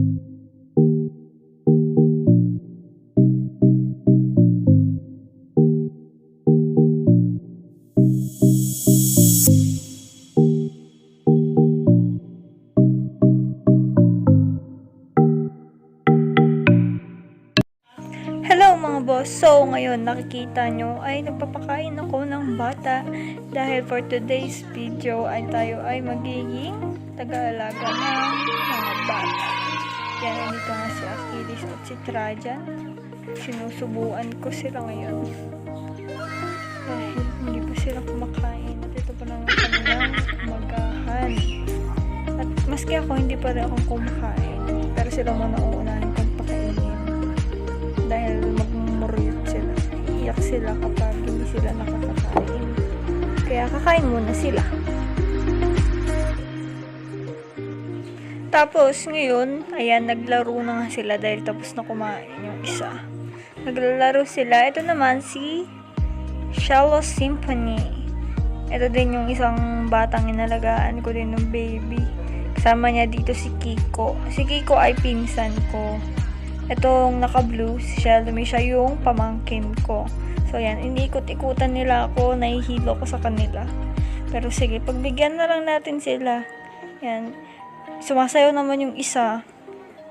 Hello mga boss! So ngayon nakikita nyo ay nagpapakain ako ng bata dahil for today's video ay tayo ay magiging taga-alaga ng mga bata. Yan, nandito nga si Achilles at si Trajan. Sinusubuan ko sila ngayon dahil hindi pa sila kumakain at ito pa lang ang kanilang magahan. At maski ako hindi pa rin akong kumakain, pero sila muna uunahin kong pakainin dahil magmumuryot sila, iiyak sila kapag hindi sila nakakakain, kaya kakain muna sila. Tapos ngayon, ayan, naglaro na nga sila dahil tapos na kumain yung isa. Naglalaro sila. Ito naman si Shallow Symphony. Ito din yung isang batang inalagaan ko din ng baby. Kasama niya dito si Kiko. Si Kiko ay pinsan ko. Itong naka-blue, si Shelby, siya yung pamangkin ko. So, yan, iniikot-ikutan nila ako, nahihilo ko sa kanila. Pero sige, pagbigyan na lang natin sila. Yan, sumasayaw naman yung isa.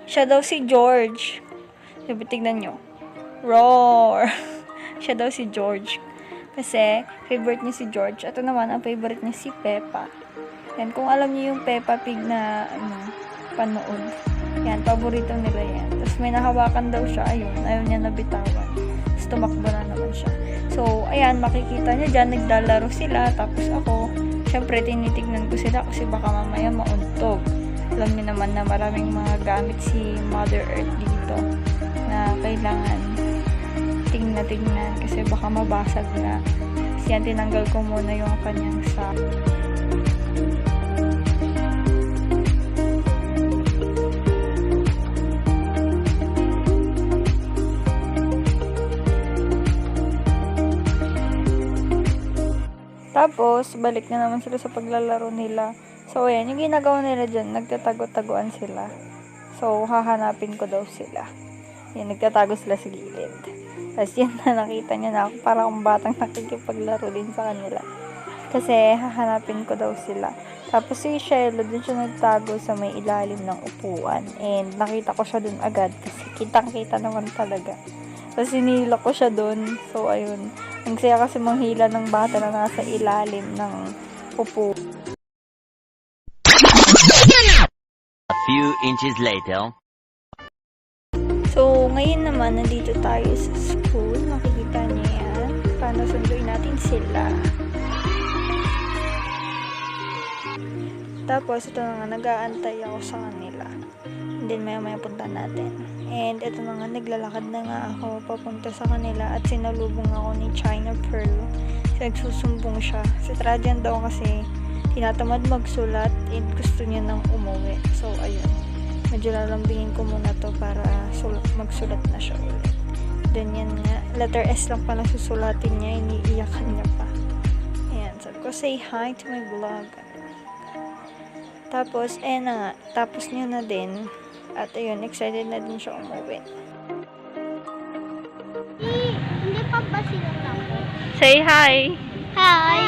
Siya daw si George. Sabi, tignan nyo. Roar! Siya daw si George. Kasi, favorite niya si George. Ito naman, ang favorite niya si Peppa. Yan, kung alam niyo yung Peppa Pig na, panood. Yan, paborito nila yan. Tapos may nahawakan daw siya, ayun, ayaw niya nabitawan. Tapos tumakbo na naman siya. So, ayan, makikita niyo dyan, naglalaro sila. Tapos ako, syempre, tinitignan ko sila kasi baka mamaya mauntog. Alam niyo naman na maraming mga gamit si Mother Earth dito na kailangan tingnan kasi baka mabasag na. Kasi yan, tinanggal ko muna yung kanyang sack. Tapos, balik na naman sila sa paglalaro nila. So, ayan, yung ginagawa nila dyan, nagtatago-taguan sila. So, hahanapin ko daw sila. Yan, nagtatago sila sa gilid. Tapos, yan na, nakita niya na ako. Parang akong batang nakikipaglaro din sa kanila. Kasi, hahanapin ko daw sila. Tapos, si Shelo, dun siya nagtago sa may ilalim ng upuan. And, nakita ko siya dun agad. Kasi, kitang-kita naman talaga. Tapos, sinila ko siya dun. So, ayun. Ang saya kasi manghila ng bata na nasa ilalim ng upo. A few inches later. So, ngayon naman, nandito tayo sa school. Makikita niyo yan. Paano sunduin natin sila. Tapos, ito na nga, nag-aantay ako sa kanila. And then, maya-maya punta natin. And, ito na nga, naglalakad na nga ako papunta sa kanila at sinalubong ako ni China Pearl. Nagsusumbong siya. Si Trajan daw kasi tinatamad magsulat and gusto niya nang umuwi. So, ayun. Medyo lalambingin ko muna to para magsulat na siya ulit. Then, yan nga. Letter S lang pala susulatin niya. Iniiyakan niya pa. Ayan. Sabi ko, say hi to my vlog. Tapos, na nga. Tapos niya na din. At ayun, excited na din siya umuwi. Hindi pa ba sinunod? Say hi! Hi!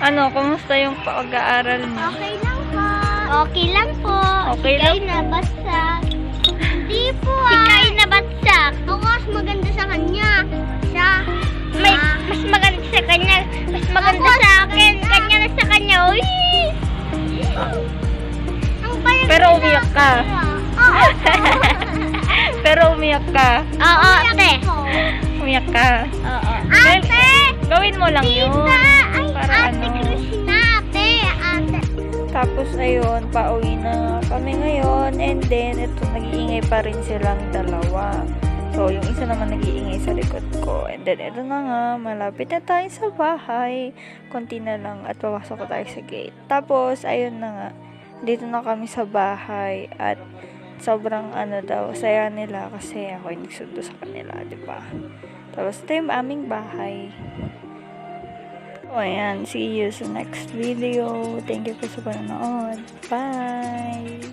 Ano, kumusta yung pag-aaral mo? Okay lang po. Okay lang po. Okay Ikay lang? na bagsak. Hindi po Ikay na bagsak. Ako mas maganda sa kanya. Siya. Mas maganda sa kanya. Mas maganda sa akin. Kanya na sa kanya. Uy! Pero umiyak ka. Oo. Pero umiyak ka. Oo, ate. Umiyak ka. Oo. Ate! Gawin mo lang yun. Ay, Para ate ano. Krishna, ate. Tapos ayun, pauwi na kami ngayon. And then, ito, nag-iingay pa rin silang dalawa. So, yung isa naman nag-iingay sa likod ko. And then, ito na nga, malapit na tayo sa bahay. Konti na lang at papasok ko tayo sa gate. Tapos, ayun na nga. Dito na kami sa bahay at sobrang saya nila kasi ako yung nagsundo sa kanila, diba? Tapos ito yung aming bahay. O ayan, see you sa next video. Thank you po sa panonood. Bye!